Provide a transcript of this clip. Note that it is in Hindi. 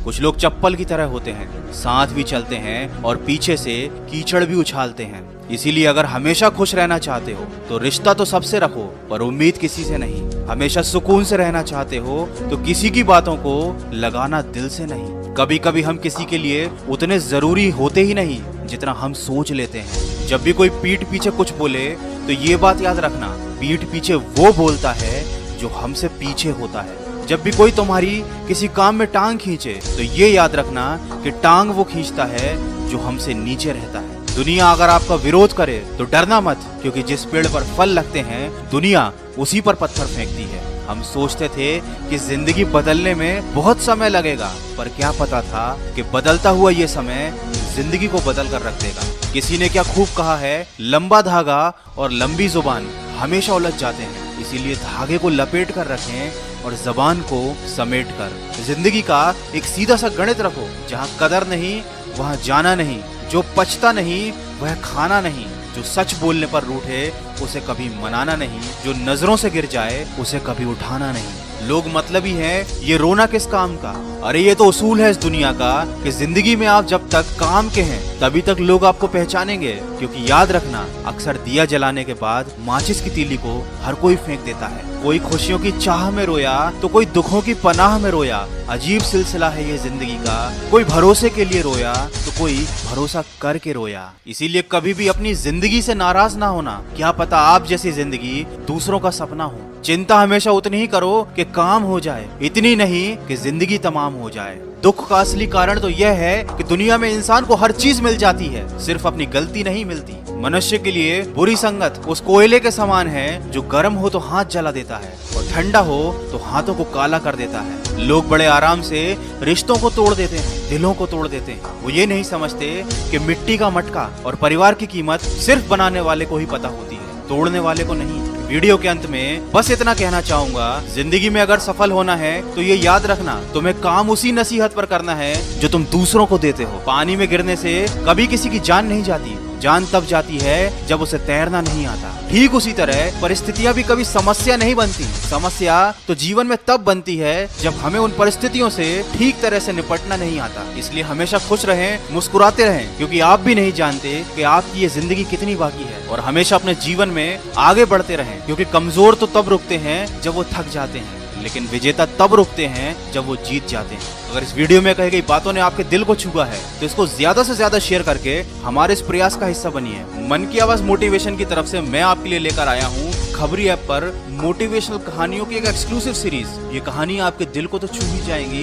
कुछ लोग चप्पल की तरह होते हैं, साथ भी चलते हैं और पीछे से कीचड़ भी उछालते हैं। इसीलिए अगर हमेशा खुश रहना चाहते हो तो रिश्ता तो सबसे रखो, पर उम्मीद किसी से नहीं। हमेशा सुकून से रहना चाहते हो तो किसी की बातों को लगाना दिल से नहीं। कभी कभी हम किसी के लिए उतने जरूरी होते ही नहीं जितना हम सोच लेते हैं। जब भी कोई पीठ पीछे कुछ बोले तो ये बात याद रखना, पीठ पीछे वो बोलता है जो हमसे पीछे होता है। जब भी कोई तुम्हारी किसी काम में टांग खींचे तो ये याद रखना कि टांग वो खींचता है जो हमसे नीचे रहता है। दुनिया अगर आपका विरोध करे तो डरना मत, क्योंकि जिस पेड़ पर फल लगते हैं दुनिया उसी पर पत्थर फेंकती है। हम सोचते थे कि जिंदगी बदलने में बहुत समय लगेगा, पर क्या पता था कि बदलता हुआ ये समय जिंदगी को बदल कर रख देगा। किसी ने क्या खूब कहा है, लंबा धागा और लंबी जुबान हमेशा उलझ जाते हैं, इसीलिए धागे को लपेट कर रखें और जबान को समेट कर। जिंदगी का एक सीधा सा गणित रखो, जहाँ कदर नहीं वहाँ जाना नहीं, जो पचता नहीं वह खाना नहीं, जो सच बोलने पर रूठे उसे कभी मनाना नहीं, जो नजरों से गिर जाए उसे कभी उठाना नहीं। लोग मतलबी हैं, ये रोना किस काम का। अरे ये तो उसूल है इस दुनिया का कि जिंदगी में आप जब तक काम के हैं तभी तक लोग आपको पहचानेंगे। क्योंकि याद रखना, अक्सर दिया जलाने के बाद माचिस की तीली को हर कोई फेंक देता है। कोई खुशियों की चाह में रोया तो कोई दुखों की पनाह में रोया। अजीब सिलसिला है ये जिंदगी का, कोई भरोसे के लिए रोया तो कोई भरोसा करके रोया। इसीलिए कभी भी अपनी जिंदगी से नाराज ना होना, क्या पता आप जैसी जिंदगी दूसरों का सपना हो। चिंता हमेशा उतनी ही करो कि काम हो जाए, इतनी नहीं कि जिंदगी तमाम हो जाए। दुख का असली कारण तो यह है कि दुनिया में इंसान को हर चीज मिल जाती है, सिर्फ अपनी गलती नहीं मिलती। मनुष्य के लिए बुरी संगत उस कोयले के समान है जो गर्म हो तो हाथ जला देता है और ठंडा हो तो हाथों को काला कर देता है। लोग बड़े आराम से रिश्तों को तोड़ देते हैं, दिलों को तोड़ देते हैं। वो ये नहीं समझते कि मिट्टी का मटका और परिवार की कीमत सिर्फ बनाने वाले को ही पता होती है, तोड़ने वाले को नहीं। वीडियो के अंत में बस इतना कहना चाहूंगा, जिंदगी में अगर सफल होना है तो ये याद रखना, तुम्हें काम उसी नसीहत पर करना है जो तुम दूसरों को देते हो। पानी में गिरने से कभी किसी की जान नहीं जाती, जान तब जाती है जब उसे तैरना नहीं आता। ठीक उसी तरह परिस्थितियां भी कभी समस्या नहीं बनती, समस्या तो जीवन में तब बनती है जब हमें उन परिस्थितियों से ठीक तरह से निपटना नहीं आता। इसलिए हमेशा खुश रहें, मुस्कुराते रहें, क्योंकि आप भी नहीं जानते कि आपकी ये जिंदगी कितनी बाकी है। और हमेशा अपने जीवन में आगे बढ़ते रहें, क्योंकि कमजोर तो तब रुकते हैं जब वो थक जाते हैं, लेकिन विजेता तब रुकते हैं जब वो जीत जाते हैं। अगर इस वीडियो में कही गई बातों ने आपके दिल को छुआ है तो इसको ज्यादा से ज्यादा शेयर करके हमारे इस प्रयास का हिस्सा बनिए। मन की आवाज मोटिवेशन की तरफ से मैं आपके लिए लेकर आया हूँ खबरी ऐप पर मोटिवेशनल कहानियों की एक एक्सक्लूसिव सीरीज। ये कहानी आपके दिल को तो छू ही जाएंगी,